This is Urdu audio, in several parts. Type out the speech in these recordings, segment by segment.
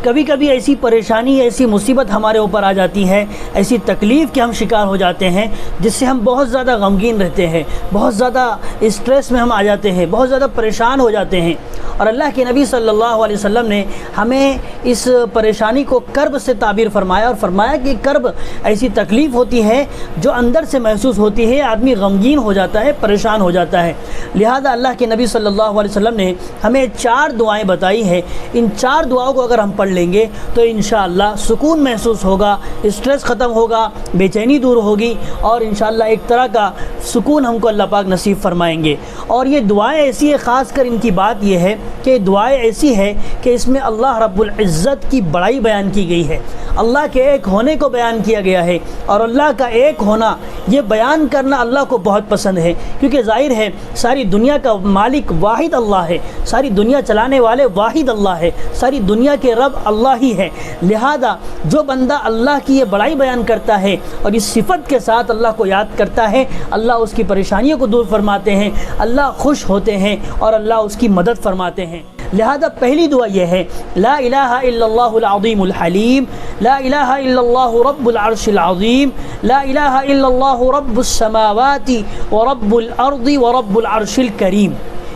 کبھی کبھی ایسی پریشانی ایسی مصیبت ہمارے اوپر آ جاتی ہے، ایسی تکلیف کے ہم شکار ہو جاتے ہیں جس سے ہم بہت زیادہ غمگین رہتے ہیں، بہت زیادہ اسٹریس میں ہم آ جاتے ہیں، بہت زیادہ پریشان ہو جاتے ہیں۔ اور اللہ کے نبی صلی اللہ علیہ وسلم نے ہمیں اس پریشانی کو کرب سے تعبیر فرمایا، اور فرمایا کہ کرب ایسی تکلیف ہوتی ہے جو اندر سے محسوس ہوتی ہے، آدمی غمگین ہو جاتا ہے، پریشان ہو جاتا ہے۔ لہذا اللہ کے نبی صلی اللہ علیہ وسلم نے ہمیں 4 دعائیں بتائی ہیں، ان 4 دعاؤں کو اگر ہم پڑھ لیں گے تو انشاءاللہ سکون محسوس ہوگا، اسٹریس ختم ہوگا، بے چینی دور ہوگی، اور انشاءاللہ ایک طرح کا سکون ہم کو اللہ پاک نصیب فرمائیں گے۔ اور یہ دعائیں ایسی ہے، خاص کر ان کی بات یہ ہے کہ دعائیں ایسی ہے کہ اس میں اللہ رب العزت کی بڑائی بیان کی گئی ہے، اللہ کے ایک ہونے کو بیان کیا گیا ہے، اور اللہ کا ایک ہونا یہ بیان کرنا اللہ کو بہت پسند ہے، کیونکہ ظاہر ہے ساری دنیا کا مالک واحد اللہ ہے، ساری دنیا چلانے والے واحد اللہ ہے، ساری دنیا کے رب اللہ ہی ہے۔ لہذا جو بندہ اللہ کی یہ بڑائی بیان کرتا ہے اور اس صفت کے ساتھ اللہ کو یاد کرتا ہے، اللہ اس کی پریشانیوں کو دور فرماتے ہیں، اللہ خوش ہوتے ہیں اور اللہ اس کی مدد فرماتے ہیں۔ لہذا پہلی دعا یہ ہے، لا الہ الا اللہ العظیم الحلیم، لا الہ الا اللہ رب العرش العظیم، لا الہ الا اللہ رب السماوات ورب الارض ورب العرش الکریم۔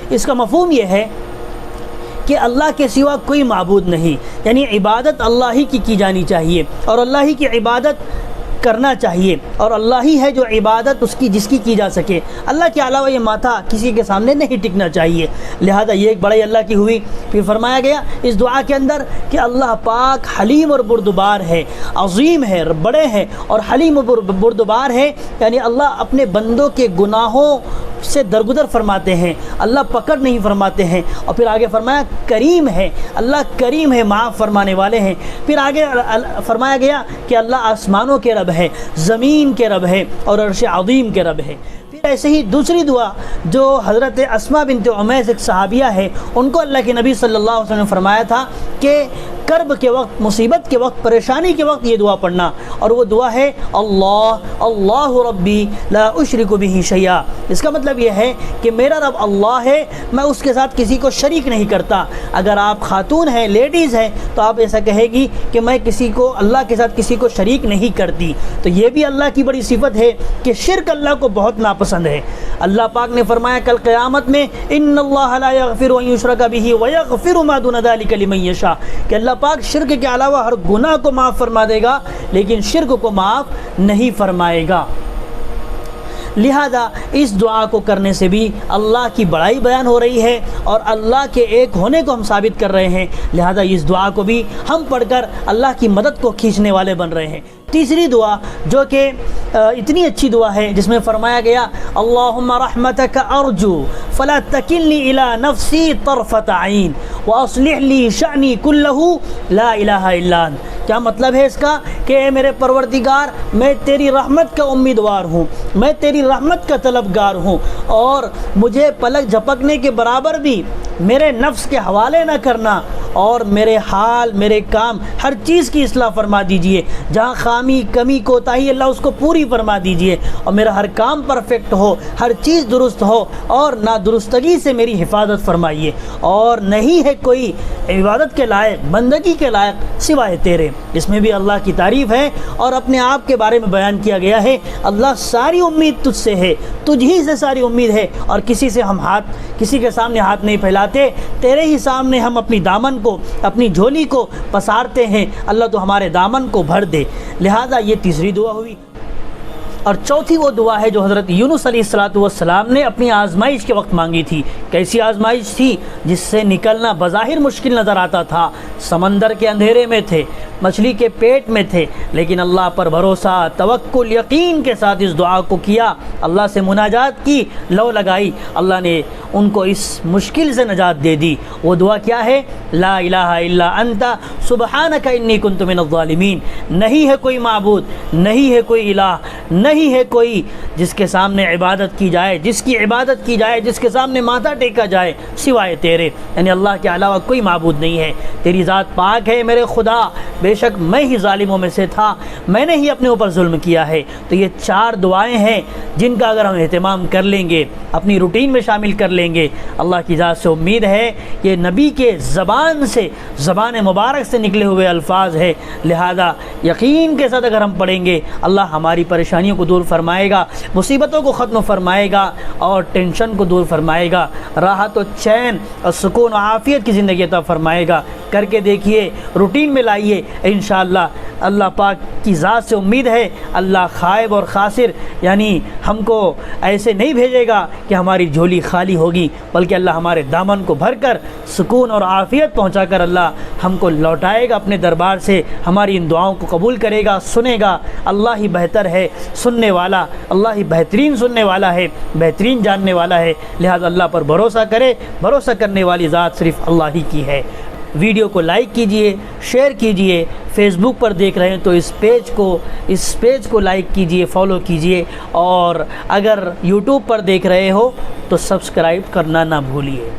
اس کا مفہوم یہ ہے کہ اللہ کے سوا کوئی معبود نہیں، یعنی عبادت اللہ ہی کی جانی چاہیے، اور اللہ ہی کی عبادت کرنا چاہیے، اور اللہ ہی ہے جو عبادت جس کی جا سکے۔ اللہ کے علاوہ یہ ماتھا کسی کے سامنے نہیں ٹکنا چاہیے۔ لہذا یہ ایک بڑائی اللہ کی ہوئی۔ پھر فرمایا گیا اس دعا کے اندر کہ اللہ پاک حلیم اور بردبار ہے، عظیم ہے، بڑے ہیں، اور حلیم اور بردبار ہے، یعنی اللہ اپنے بندوں کے گناہوں سے درگزر فرماتے ہیں، اللہ پکڑ نہیں فرماتے ہیں۔ اور پھر آگے فرمایا کریم ہے، اللہ کریم ہے، معاف فرمانے والے ہیں۔ پھر آگے فرمایا گیا کہ اللہ آسمانوں کے رب ہے، زمین کے رب ہے، اور عرش عظیم کے رب ہے۔ پھر ایسے ہی دوسری دعا جو حضرت اسماء بنت عمیس ایک صحابیہ ہے، ان کو اللہ کے نبی صلی اللہ علیہ وسلم نے فرمایا تھا کہ کرب کے وقت، مصیبت کے وقت، پریشانی کے وقت یہ دعا پڑھنا، اور وہ دعا ہے اللہ ربی لا اشرک بہ شیئا۔ اس کا مطلب یہ ہے کہ میرا رب اللہ ہے، میں اس کے ساتھ کسی کو شریک نہیں کرتا۔ اگر آپ خاتون ہیں، لیڈیز ہیں، تو آپ ایسا کہے گی کہ میں اللہ کے ساتھ کسی کو شریک نہیں کرتی۔ تو یہ بھی اللہ کی بڑی صفت ہے کہ شرک اللہ کو بہت ناپسند ہے۔ اللہ پاک نے فرمایا کل قیامت میں ان اللہ لا یغفر ان یشرک بہ ویغفر ما دون ذلک لمن یشاء، کہ اللہ پاک شرک کے علاوہ ہر گناہ کو معاف فرما دے گا، لیکن شرک کو معاف نہیں فرمائے گا۔ لہذا اس دعا کو کرنے سے بھی اللہ کی بڑائی بیان ہو رہی ہے اور اللہ کے ایک ہونے کو ہم ثابت کر رہے ہیں۔ لہذا اس دعا کو بھی ہم پڑھ کر اللہ کی مدد کو کھینچنے والے بن رہے ہیں۔ تیسری دعا جو کہ اتنی اچھی دعا ہے، جس میں فرمایا گیا اللہم رحمتک ارجو فلا تکلنی الی نفسی طرفۃ عین واصلح لی شأنی کلہ لا الہ الا انت۔ کیا مطلب ہے اس کا کہ اے میرے پروردگار، میں تیری رحمت کا امیدوار ہوں، میں تیری رحمت کا طلبگار ہوں، اور مجھے پلک جھپکنے کے برابر بھی میرے نفس کے حوالے نہ کرنا، اور میرے حال، میرے کام، ہر چیز کی اصلاح فرما دیجئے۔ جہاں خامی، کمی، کوتاہی، اللہ اس کو پوری فرما دیجئے، اور میرا ہر کام پرفیکٹ ہو، ہر چیز درست ہو، اور نادرستگی سے میری حفاظت فرمائیے۔ اور نہیں ہے کوئی عبادت کے لائق، بندگی کے لائق سوائے تیرے۔ اس میں بھی اللہ کی تعریف ہے اور اپنے آپ کے بارے میں بیان کیا گیا ہے۔ اللہ ساری امید تجھ سے ہے، تجھ ہی سے ساری امید ہے، اور کسی کے سامنے ہاتھ نہیں پھیلاتے، تیرے ہی سامنے ہم اپنی دامن کو، اپنی جھولی کو پسارتے ہیں۔ اللہ تو ہمارے دامن کو بھر دے۔ لہذا یہ تیسری دعا ہوئی۔ اور چوتھی وہ دعا ہے جو حضرت یونس علیہ السلام نے اپنی آزمائش کے وقت مانگی تھی۔ کیسی آزمائش تھی؟ جس سے نکلنا بظاہر مشکل نظر آتا تھا، سمندر کے اندھیرے میں تھے، مچھلی کے پیٹ میں تھے، لیکن اللہ پر بھروسہ، توکل، یقین کے ساتھ اس دعا کو کیا، اللہ سے مناجات کی، لو لگائی، اللہ نے ان کو اس مشکل سے نجات دے دی۔ وہ دعا کیا ہے؟ لا الہ الا انت سبحانک انی کنت من الظالمین۔ نہیں ہے کوئی معبود، نہیں ہے کوئی الہ، نہیں ہے کوئی جس کے سامنے عبادت کی جائے، جس کی عبادت کی جائے، جس کے سامنے ماتھا ٹیکا جائے سوائے تیرے، یعنی اللہ کے علاوہ کوئی معبود نہیں ہے۔ تیری ذات پاک ہے میرے خدا، بے شک میں ہی ظالموں میں سے تھا، میں نے ہی اپنے اوپر ظلم کیا ہے۔ تو یہ 4 دعائیں ہیں جن کا اگر ہم اہتمام کر لیں گے، اپنی روٹین میں شامل کر لیں گے، اللہ کی ذات سے امید ہے کہ نبی کے زبان مبارک سے نکلے ہوئے الفاظ ہے، لہذا یقین کے ساتھ اگر ہم پڑھیں گے اللہ ہماری پریشانیوں کو دور فرمائے گا، مصیبتوں کو ختم فرمائے گا اور ٹینشن کو دور فرمائے گا، راحت و چین اور سکون و عافیت کی زندگی عطا فرمائے گا۔ کر کے دیکھیے، روٹین میں لائیے، انشاءاللہ اللہ پاک کی ذات سے امید ہے اللہ خائب اور خاسر یعنی ہم کو ایسے نہیں بھیجے گا کہ ہماری جھولی خالی ہوگی، بلکہ اللہ ہمارے دامن کو بھر کر سکون اور عافیت پہنچا کر اللہ ہم کو لوٹائے گا اپنے دربار سے، ہماری ان دعاؤں کو قبول کرے گا، سنے گا۔ اللہ ہی بہتر ہے سننے والا، اللہ ہی بہترین سننے والا ہے، بہترین جاننے والا ہے، لہذا اللہ پر بھروسہ کرے، بھروسہ کرنے والی ذات صرف اللہ ہی کی ہے۔ ویڈیو کو لائک کیجئے، شیئر کیجئے، فیس بک پر دیکھ رہے ہیں تو اس پیج کو لائک کیجئے، فالو کیجئے، اور اگر یوٹیوب پر دیکھ رہے ہو تو سبسکرائب کرنا نہ بھولیے۔